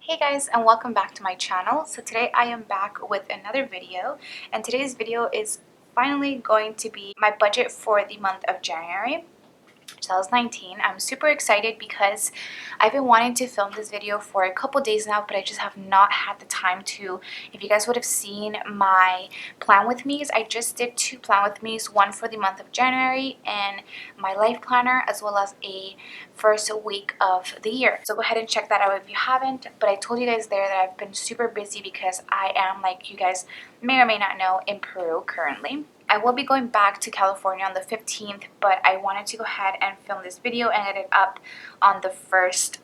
Hey guys, and welcome back to my channel. So today I am back with another video, and today's video is finally going to be my budget for the month of January 2019. I'm super excited because I've been wanting to film this video for a couple days now, but I just have not had the time to. If you guys would have seen my plan with me's, I just did two plan with me's, one for the month of January and my life planner, as well as a first week of the year. So go ahead and check that out if you haven't. But I told you guys there that I've been super busy because I am, like you guys may or may not know, in Peru currently. I will be going back to California on the 15th, but I wanted to go ahead and film this video and get it up on the first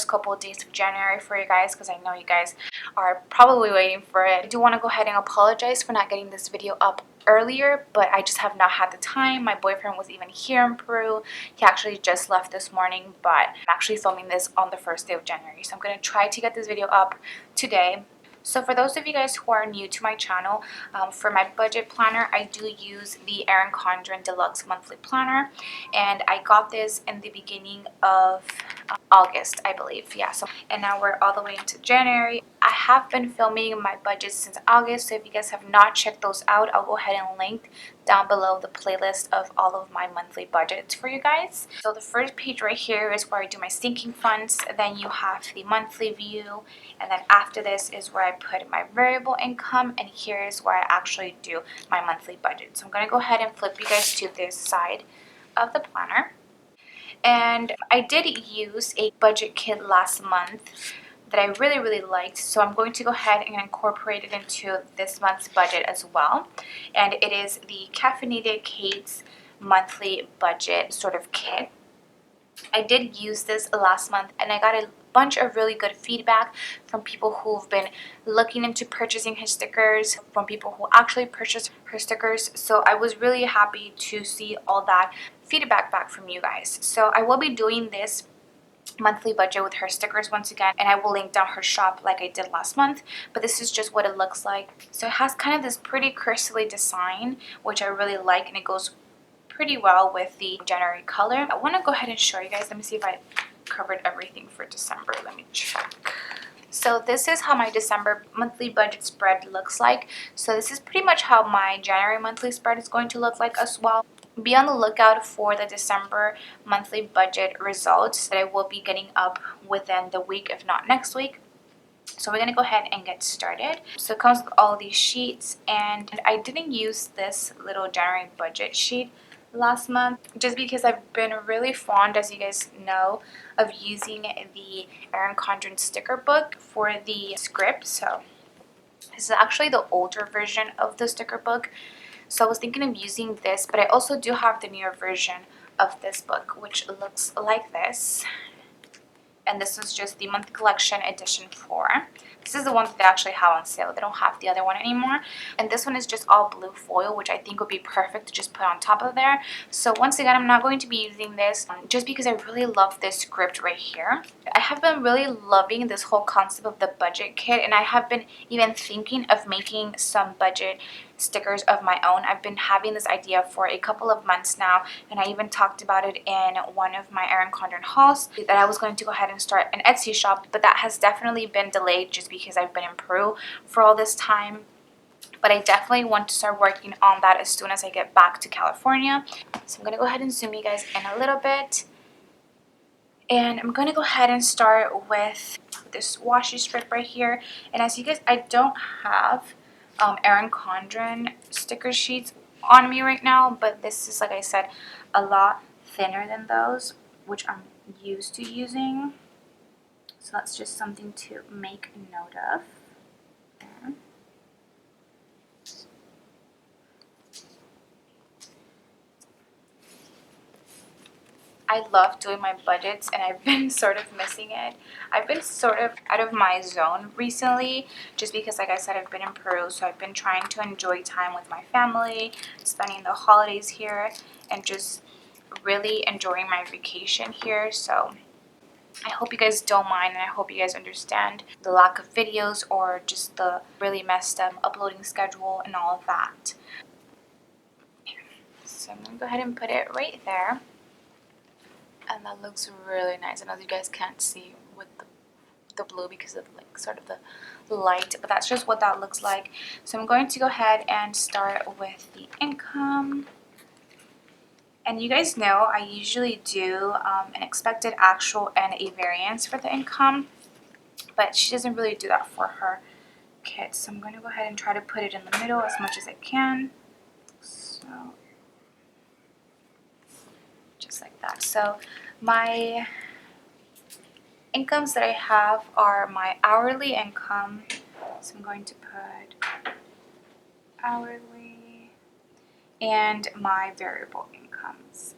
couple of days of January for you guys, because I know you guys are probably waiting for it. I do want to go ahead and apologize for not getting this video up earlier, but I just have not had the time. My boyfriend was even here in Peru. He actually just left this morning, but I'm actually filming this on the first day of January, so I'm going to try to get this video up today. So for those of you guys who are new to my channel, for my budget planner, I do use the Erin Condren Deluxe Monthly Planner, and I got this in the beginning of August, I believe. Yeah, so and now we're all the way into January. I have been filming my budgets since August, so if you guys have not checked those out, I'll go ahead and link down below the playlist of all of my monthly budgets for you guys. So the first page right here is where I do my sinking funds, then you have the monthly view, and then after this is where I put my variable income, and here is where I actually do my monthly budget. So I'm going to go ahead and flip you guys to this side of the planner. And I did use a budget kit last month that I really liked, so I'm going to go ahead and incorporate it into this month's budget as well. And it is the Caffeinated Cait's monthly budget sort of kit. I did use this last month, and I got a bunch of really good feedback from people who've been looking into purchasing his stickers, from people who actually purchased her stickers. So I was really happy to see all that feedback back from you guys. So I will be doing this monthly budget with her stickers once again, and I will link down her shop like I did last month, but this is just what it looks like. So it has kind of this pretty crystally design, which I really like, and it goes pretty well with the January color. I want to go ahead and show you guys. Let me see if I covered everything for December. Let me check. So this is how my December monthly budget spread looks like. So this is pretty much how my January monthly spread is going to look like as well. Be on the lookout for the December monthly budget results that I will be getting up within the week, if not next week. So we're going to go ahead and get started. So it comes with all these sheets, and I didn't use this little January budget sheet last month just because I've been really fond, as you guys know, of using the Erin Condren sticker book for the script. So this is actually the older version of the sticker book, so I was thinking of using this, but I also do have the newer version of this book, which looks like this. And this is just the monthly collection edition 4. This is the one that they actually have on sale. They don't have the other one anymore. And this one is just all blue foil, which I think would be perfect to just put on top of there. So once again, I'm not going to be using this just because I really love this script right here. I have been really loving this whole concept of the budget kit, and I have been even thinking of making some budget stickers of my own. I've been having this idea for a couple of months now, and I even talked about it in one of my Erin Condren hauls that I was going to go ahead and start an Etsy shop, but that has definitely been delayed just because I've been in Peru for all this time. But I definitely want to start working on that as soon as I get back to California. So I'm going to go ahead and zoom you guys in a little bit. And I'm going to go ahead and start with this washi strip right here. And as you guys, I don't have Erin Condren sticker sheets on me right now, but this is, like I said, a lot thinner than those, which I'm used to using. So that's just something to make note of. There. I love doing my budgets, and I've been sort of missing it. I've been sort of out of my zone recently just because, like I said, I've been in Peru, so I've been trying to enjoy time with my family, spending the holidays here, and just really enjoying my vacation here. So I hope you guys don't mind, and I hope you guys understand the lack of videos or just the really messed up uploading schedule and all of that. So I'm going to go ahead and put it right there. And that looks really nice. I know you guys can't see with the the blue because of like sort of the light, but that's just what that looks like. So I'm going to go ahead and start with the income. And you guys know I usually do an expected, actual, and a variance for the income, but she doesn't really do that for her kids. So I'm going to go ahead and try to put it in the middle as much as I can. So just like that. So my incomes that I have are my hourly income. So I'm going to put hourly and my variable incomes.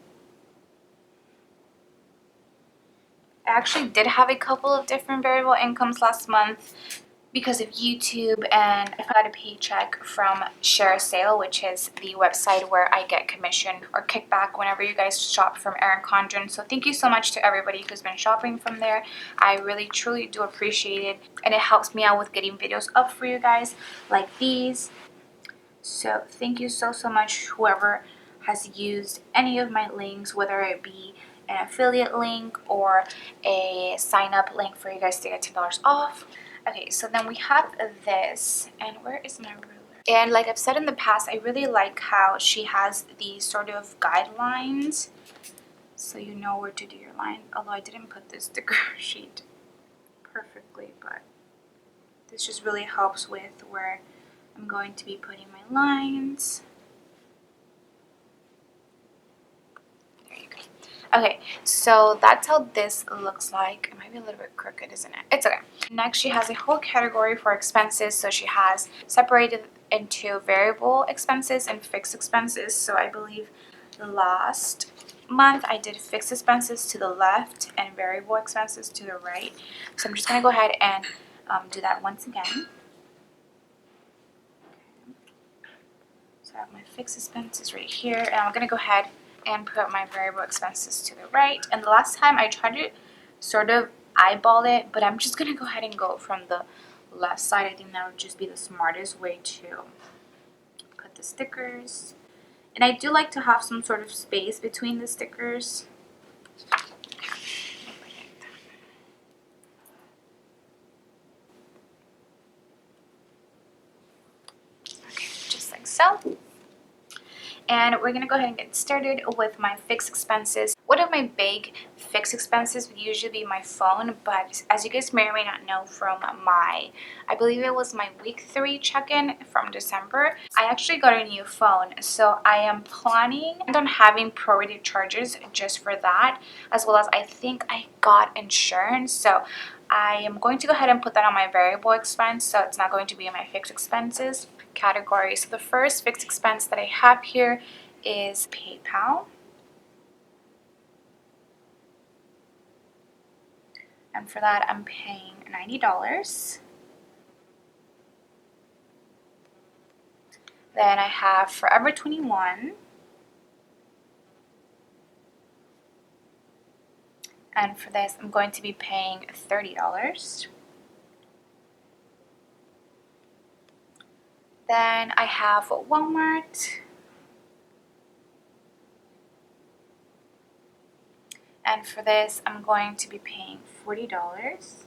I actually did have a couple of different variable incomes last month because of YouTube, and I got a paycheck from Share Sale, which is the website where I get commission or kickback whenever you guys shop from Erin Condren. So thank you so much to everybody who's been shopping from there. I really truly do appreciate it, and it helps me out with getting videos up for you guys like these. So thank you so much, whoever has used any of my links, whether it be an affiliate link or a sign up link for you guys to get $10 off. Okay, so then we have this, and where is my ruler? And like I've said in the past, I really like how she has these sort of guidelines, so you know where to do your line. Although I didn't put this sticker sheet perfectly, but this just really helps with where I'm going to be putting my lines. There you go. Okay, so that's how this looks like. It might be a little bit crooked, isn't it? It's okay. Next, she has a whole category for expenses. So she has separated into variable expenses and fixed expenses. So I believe last month I did fixed expenses to the left and variable expenses to the right. So I'm just going to go ahead and do that once again. So I have my fixed expenses right here, and I'm going to go ahead and put my variable expenses to the right. And the last time I tried to sort of eyeball it, but I'm just going to go ahead and go from the left side. I think that would just be the smartest way to put the stickers. And I do like to have some sort of space between the stickers. Okay, just like so. And we're gonna go ahead and get started with my fixed expenses. One of my big fixed expenses would usually be my phone, but as you guys may or may not know from my, I believe it was my week 3 check-in from December, I actually got a new phone. So I am planning on having prorated charges just for that, as well as I think I got insurance. So I am going to go ahead and put that on my variable expense, so it's not going to be in my fixed expenses category. So the first fixed expense that I have here is PayPal. And for that, I'm paying $90. Then I have Forever 21. And for this, I'm going to be paying $30. Then I have Walmart. And for this, I'm going to be paying $40.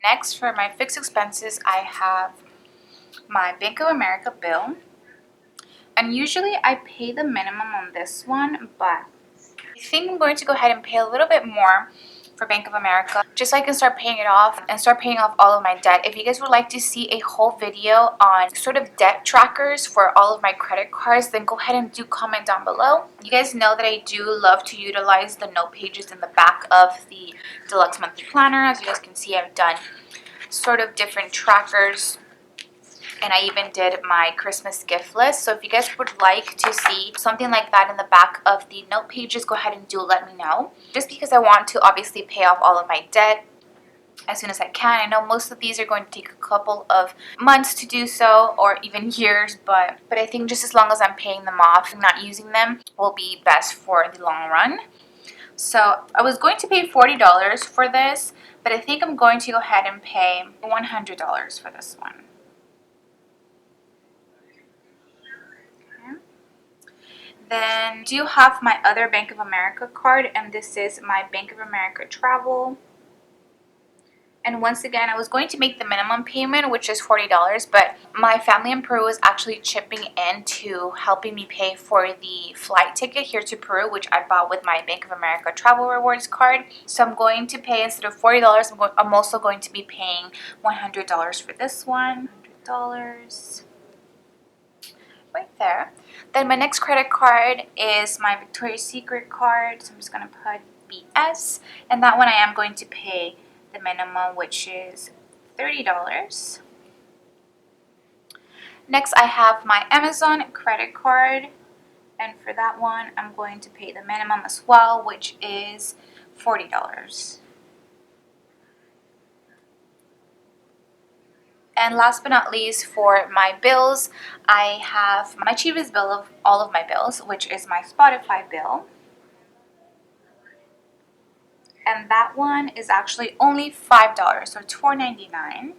Next, for my fixed expenses, I have my Bank of America bill. And usually I pay the minimum on this one, but I think I'm going to go ahead and pay a little bit more for Bank of America, just so I can start paying it off and start paying off all of my debt. If you guys would like to see a whole video on sort of debt trackers for all of my credit cards, then go ahead and do comment down below. You guys know that I do love to utilize the note pages in the back of the deluxe monthly planner. As you guys can see, I've done sort of different trackers, and I even did my Christmas gift list. So if you guys would like to see something like that in the back of the note pages, go ahead and do let me know. Just because I want to obviously pay off all of my debt as soon as I can. I know most of these are going to take a couple of months to do so, or even years, but I think just as long as I'm paying them off and not using them will be best for the long run. So I was going to pay $40 for this, but I think I'm going to go ahead and pay $100 for this one. Then I do have my other Bank of America card, and this is my Bank of America Travel. And once again, I was going to make the minimum payment, which is $40, but my family in Peru is actually chipping in to helping me pay for the flight ticket here to Peru, which I bought with my Bank of America Travel Rewards card. So I'm going to pay, instead of $40, I'm also going to be paying $100 for this one. $100 right there. Then my next credit card is my Victoria's Secret card. So I'm just going to put BS, and that one I am going to pay the minimum, which is $30. Next, I have my Amazon credit card, and for that one, I'm going to pay the minimum as well, which is $40. And last but not least, for my bills, I have my cheapest bill of all of my bills, which is my Spotify bill. And that one is actually only $5, so it's $4.99.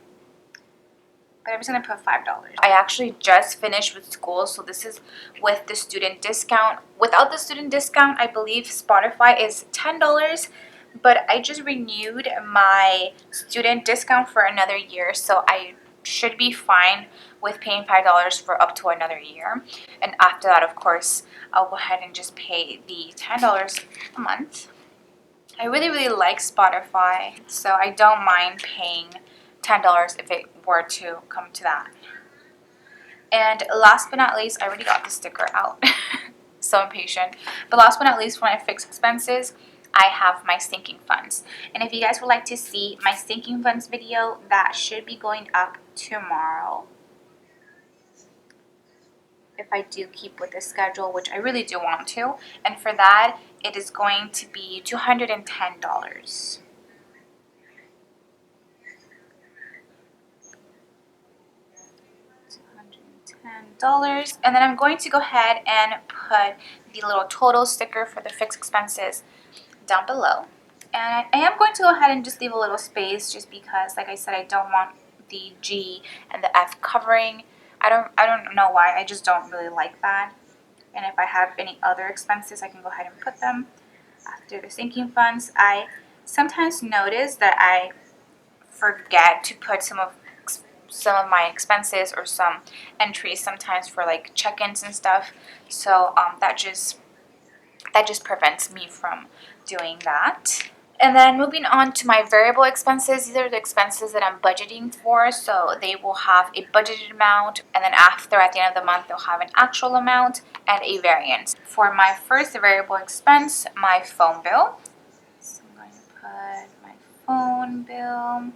But I'm just going to put $5. I actually just finished with school, so this is with the student discount. Without the student discount, I believe Spotify is $10, but I just renewed my student discount for another year, so I should be fine with paying $5 for up to another year. And after that, of course, I'll go ahead and just pay the $10 a month. I really like Spotify, so I don't mind paying $10 if it were to come to that. And last but not least, I already got the sticker out. So impatient. But last but not least, for my fixed expenses, I have my sinking funds. And if you guys would like to see my sinking funds video, that should be going up tomorrow. If I do keep with the schedule, which I really do want to. And for that, it is going to be $210. And then I'm going to go ahead and put the little total sticker for the fixed expenses down below. And I am going to go ahead and just leave a little space, just because, like I said, I don't want the G and the F covering. I don't know why. I just don't really like that. And if I have any other expenses, I can go ahead and put them after the sinking funds. I sometimes notice that I forget to put some of my expenses or some entries sometimes for like check-ins and stuff. So that just prevents me from doing that. And then moving on to my variable expenses, these are the expenses that I'm budgeting for. So they will have a budgeted amount, and then at the end of the month, they'll have an actual amount and a variance. For my first variable expense, my phone bill. So I'm going to put my phone bill.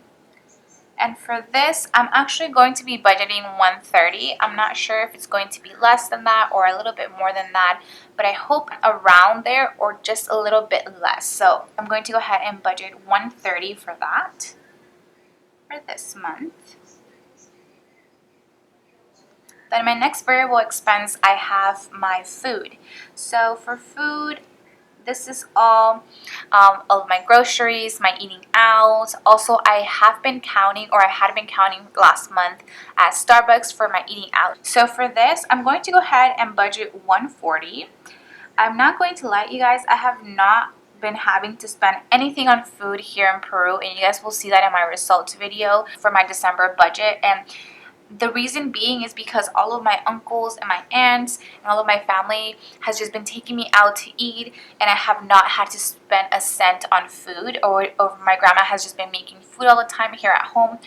And for this, I'm actually going to be budgeting $130. I'm not sure if it's going to be less than that or a little bit more than that, but I hope around there or just a little bit less. So I'm going to go ahead and budget $130 for that for this month. Then my next variable expense, I have my food. So for food, this is all of my groceries, my eating out. Also, I have been counting, or I had been counting last month at Starbucks for my eating out. So for this, I'm going to go ahead and budget $140. I'm not going to lie, you guys, I have not been having to spend anything on food here in Peru, and you guys will see that in my results video for my December budget. And the reason being is because all of my uncles and my aunts and all of my family has just been taking me out to eat, and I have not had to spend a cent on food, or my grandma has just been making food all the time here at home.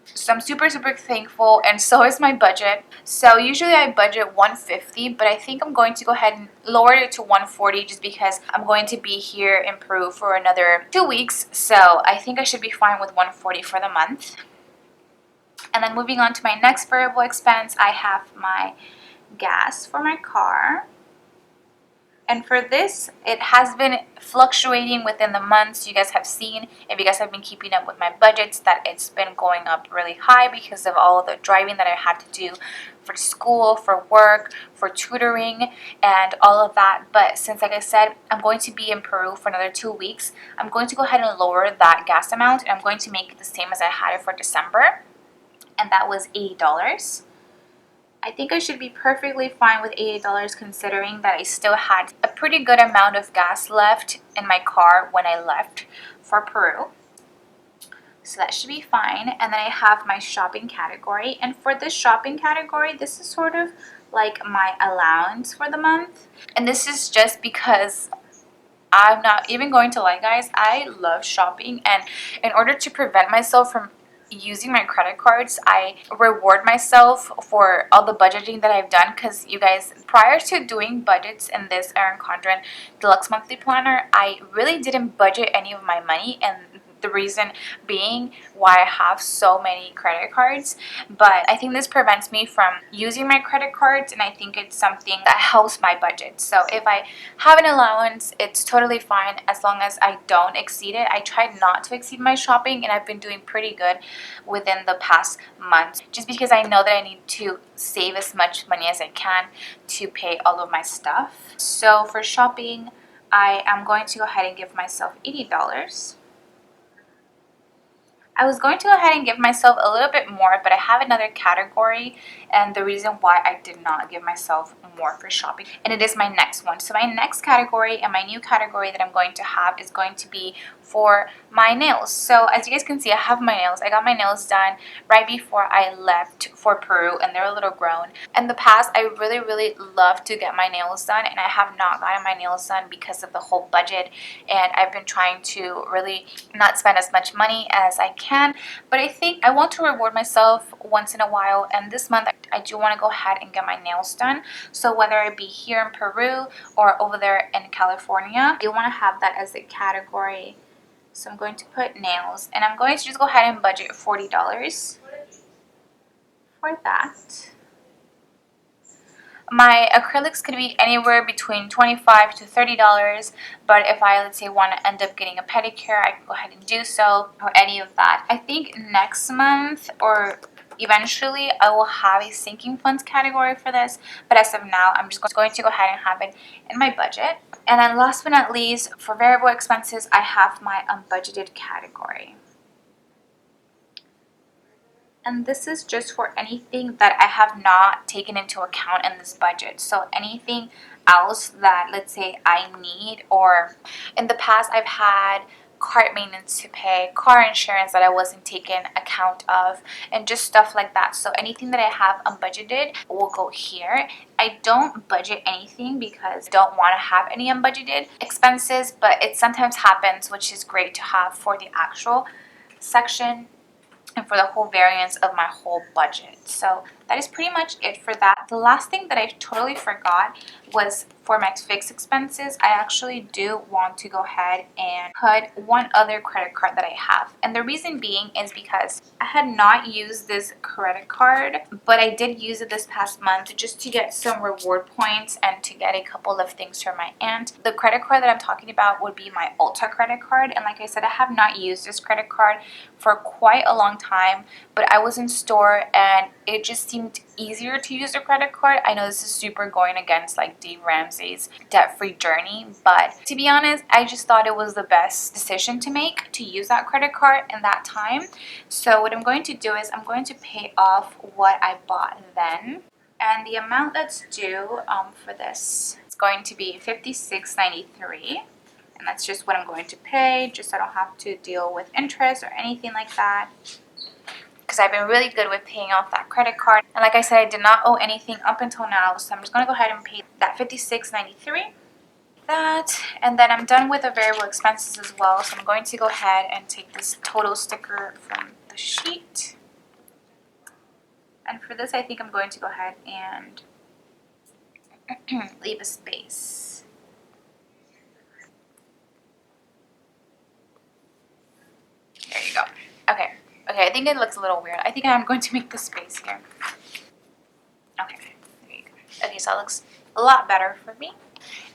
So I'm super thankful, and so is my budget. So usually I budget $150, but I think I'm going to go ahead and lower it to $140 just because I'm going to be here in Peru for another 2 weeks. So I think I should be fine with $140 for the month. And then moving on to my next variable expense, I have my gas for my car. And for this, it has been fluctuating within the months. You guys have seen, if you guys have been keeping up with my budgets, that it's been going up really high because of all the driving that I had to do for school, for work, for tutoring, and all of that. But since, like I said, I'm going to be in Peru for another 2 weeks, I'm going to go ahead and lower that gas amount, and I'm going to make it the same as I had it for December. And that was $80. I think I should be perfectly fine with $80 considering that I still had a pretty good amount of gas left in my car when I left for Peru. So that should be fine. And then I have my shopping category. And for this shopping category, this is sort of like my allowance for the month. And this is just because I'm not even going to lie, guys, I love shopping, and in order to prevent myself from using my credit cards, I reward myself for all the budgeting that I've done. Because you guys, prior to doing budgets in this Erin Condren Deluxe Monthly Planner, I really didn't budget any of my money, and the reason being why I have so many credit cards. But I think this prevents me from using my credit cards, and I think it's something that helps my budget. So if I have an allowance, it's totally fine as long as I don't exceed it. I try not to exceed my shopping, and I've been doing pretty good within the past month, just because I know that I need to save as much money as I can to pay all of my stuff. So for shopping, I am going to go ahead and give myself $80. I was going to go ahead and give myself a little bit more, but I have another category, and the reason why I did not give myself more for shopping, and it is my next one. So my next category and my new category that I'm going to have is going to be for my nails. So as you guys can see, I have my nails. I got my nails done right before I left for Peru, and they're a little grown. In the past, I really love to get my nails done, and I have not gotten my nails done because of the whole budget, and I've been trying to really not spend as much money as I can. But I think I want to reward myself once in a while, and this month I do want to go ahead and get my nails done. So whether it be here in Peru or over there in California, I want to have that as a category. So I'm going to put nails, and I'm going to just go ahead and budget $40 for that. My acrylics could be anywhere between $25 to $30, but if I, let's say, want to end up getting a pedicure, I can go ahead and do so, or any of that. I think next month or eventually I will have a sinking funds category for this, but as of now, I'm just going to go ahead and have it in my budget. And then last but not least, for variable expenses, I have my unbudgeted category. And this is just for anything that I have not taken into account in this budget. So anything else that, let's say, I need, or in the past I've had car maintenance to pay, car insurance that I wasn't taking account of, and just stuff like that. So anything that I have unbudgeted will go here. I don't budget anything because I don't want to have any unbudgeted expenses, but it sometimes happens, which is great to have for the actual section and for the whole variance of my whole budget. So that is pretty much it for that. The last thing that I totally forgot was for my fixed expenses. I actually do want to go ahead and put one other credit card that I have. And the reason being is because I had not used this credit card, but I did use it this past month just to get some reward points and to get a couple of things from my aunt. The credit card that I'm talking about would be my Ulta credit card. And like I said, I have not used this credit card for quite a long time, but I was in store and it just seemed easier to use a credit card. I know this is super going against like Dave Ramsey's debt-free journey, but to be honest, I just thought it was the best decision to make to use that credit card in that time. So what I'm going to do is I'm going to pay off what I bought then, and the amount that's due for this is going to be $56.93. And that's just what I'm going to pay, just so I don't have to deal with interest or anything like that, because I've been really good with paying off that credit card. And like I said, I did not owe anything up until now, so I'm just going to go ahead and pay that $56.93. That, and then I'm done with the variable expenses as well, so I'm going to go ahead and take this total sticker from the sheet. And for this, I think I'm going to go ahead and leave a space. There you go. Okay, I think it looks a little weird. I think I'm going to make the space here. Okay, there you go. Okay, so it looks a lot better for me.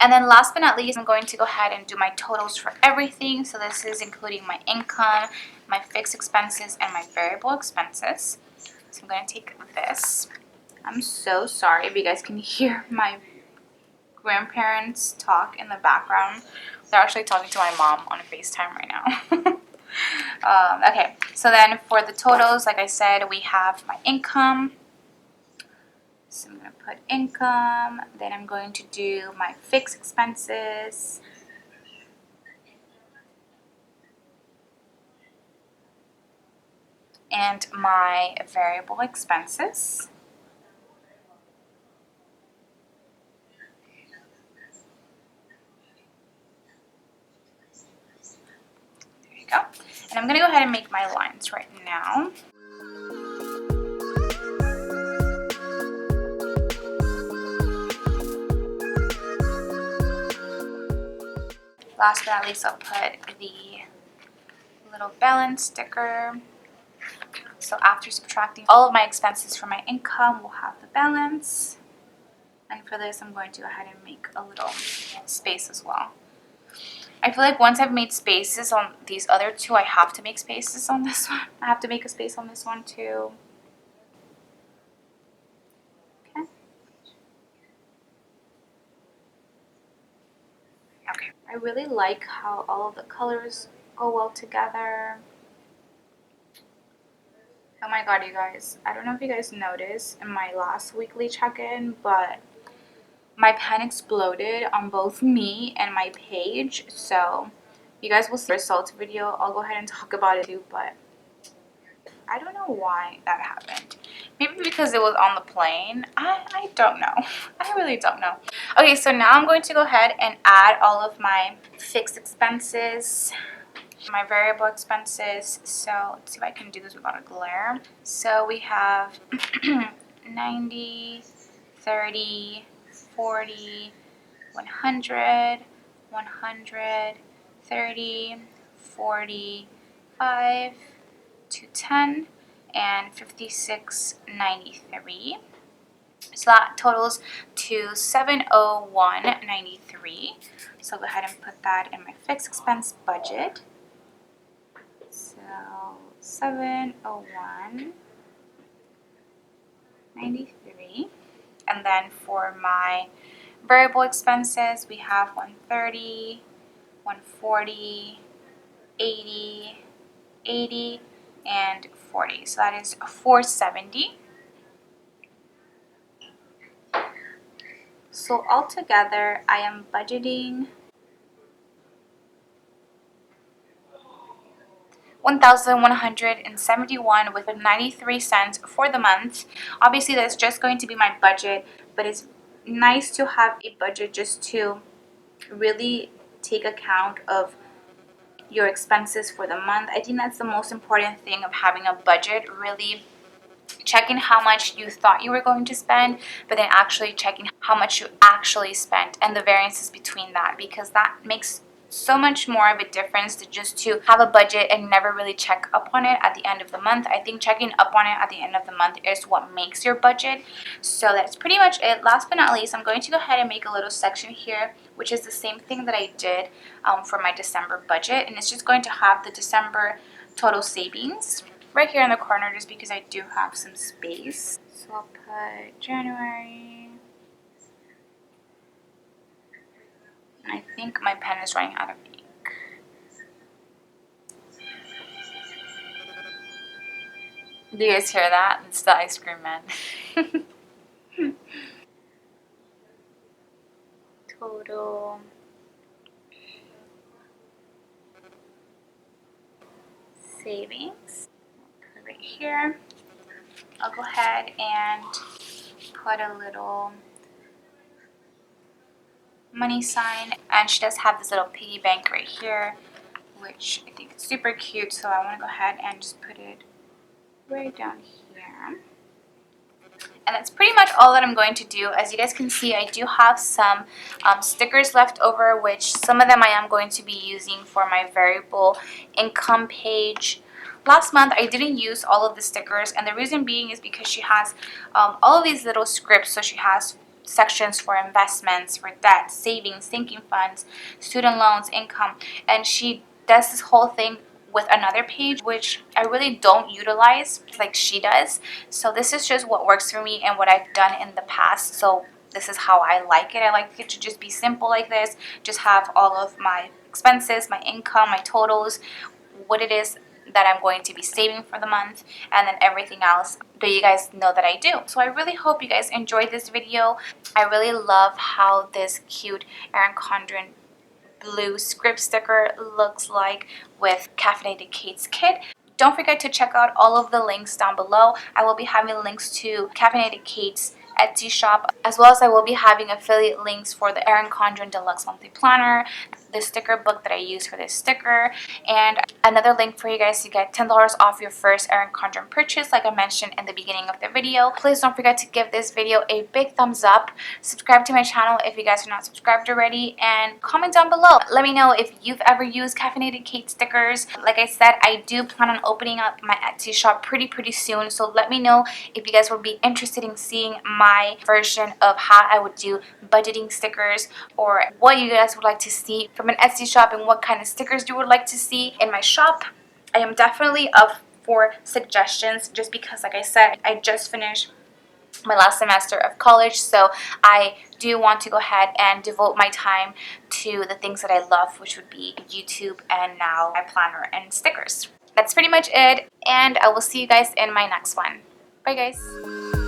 And then last but not least, I'm going to go ahead and do my totals for everything. So this is including my income, my fixed expenses, and my variable expenses. So I'm going to take this. I'm so sorry if you guys can hear my grandparents talk in the background. They're actually talking to my mom on FaceTime right now. Okay, so then for the totals, like I said, we have my income. So I'm going to put income, then I'm going to do my fixed expenses. and my variable expenses. There you go. And I'm gonna go ahead and make my lines right now. Last but not least, I'll put the little balance sticker. So after subtracting all of my expenses from my income, we'll have the balance. And for this, I'm going to go ahead and make a little space as well. I feel like once I've made spaces on these other two, I have to make spaces on this one. I have to make a space on this one too. Okay. Okay. I really like how all of the colors go well together. Oh my god, you guys. I don't know if you guys noticed in my last weekly check-in, but my pen exploded on both me and my page. So you guys will see the results video. I'll go ahead and talk about it too, but I don't know why that happened. Maybe because it was on the plane. I don't know. I really don't know. Okay, so now I'm going to go ahead and add all of my fixed expenses, my variable expenses. So let's see if I can do this without a glare. So we have 90, 30, 40, 100, 100, 30, 40, 5, 210, and 56.93. So that totals to 701.93. So I'll go ahead and put that in my fixed expense budget. So 701.93. And then for my variable expenses, we have 130, 140, 80, 80, and 40. So that is 470. So altogether, I am budgeting $1,171 with 93 cents for the month. Obviously, that's just going to be my budget, but it's nice to have a budget just to really take account of your expenses for the month. I think that's the most important thing of having a budget, really checking how much you thought you were going to spend, but then actually checking how much you actually spent and the variances between that, because that makes so much more of a difference to just to have a budget and never really check up on it at the end of the month. I think checking up on it at the end of the month is what makes your budget. So that's pretty much it. Last but not least, I'm going to go ahead and make a little section here, which is the same thing that I did for my December budget, and it's just going to have the December total savings right here in the corner, just because I do have some space. So I'll put January. And I think my pen is running out of ink. Do you guys hear that? It's the ice cream man. Total savings. Put it right here. I'll go ahead and put a little money sign, and she does have this little piggy bank right here, which I think is super cute, so I want to go ahead and just put it right down here. And that's pretty much all that I'm going to do. As you guys can see, I do have some stickers left over, which some of them I am going to be using for my variable income page. Last month, I didn't use all of the stickers, and the reason being is because she has all of these little scripts. So she has sections for investments, for debt, savings, sinking funds, student loans, income, and she does this whole thing with another page, which I really don't utilize like she does. So this is just what works for me and what I've done in the past. So this is how I like it. I like it to just be simple like this. Just have all of my expenses, my income, my totals, what it is that I'm going to be saving for the month, and then everything else that you guys know that I do. So I really hope you guys enjoyed this video. I really love how this cute Erin Condren blue script sticker looks like with Caffeinated Cait's kit. Don't forget to check out all of the links down below. I will be having links to Caffeinated Cait's Etsy shop, as well as I will be having affiliate links for the Erin Condren Deluxe Monthly Planner, the sticker book that I use for this sticker, and another link for you guys to get $10 off your first Erin Condren purchase, like I mentioned in the beginning of the video. Please don't forget to give this video a big thumbs up, subscribe to my channel if you guys are not subscribed already, and comment down below. Let me know if you've ever used Caffeinated Cait stickers. Like I said, I do plan on opening up my Etsy shop pretty soon, so let me know if you guys would be interested in seeing my version of how I would do budgeting stickers, or what you guys would like to see from an Etsy shop and what kind of stickers you would like to see in my shop. I am definitely up for suggestions, just because, like I said, I just finished my last semester of college, so I do want to go ahead and devote my time to the things that I love, which would be YouTube and now my planner and stickers. That's pretty much it, and I will see you guys in my next one. Bye guys.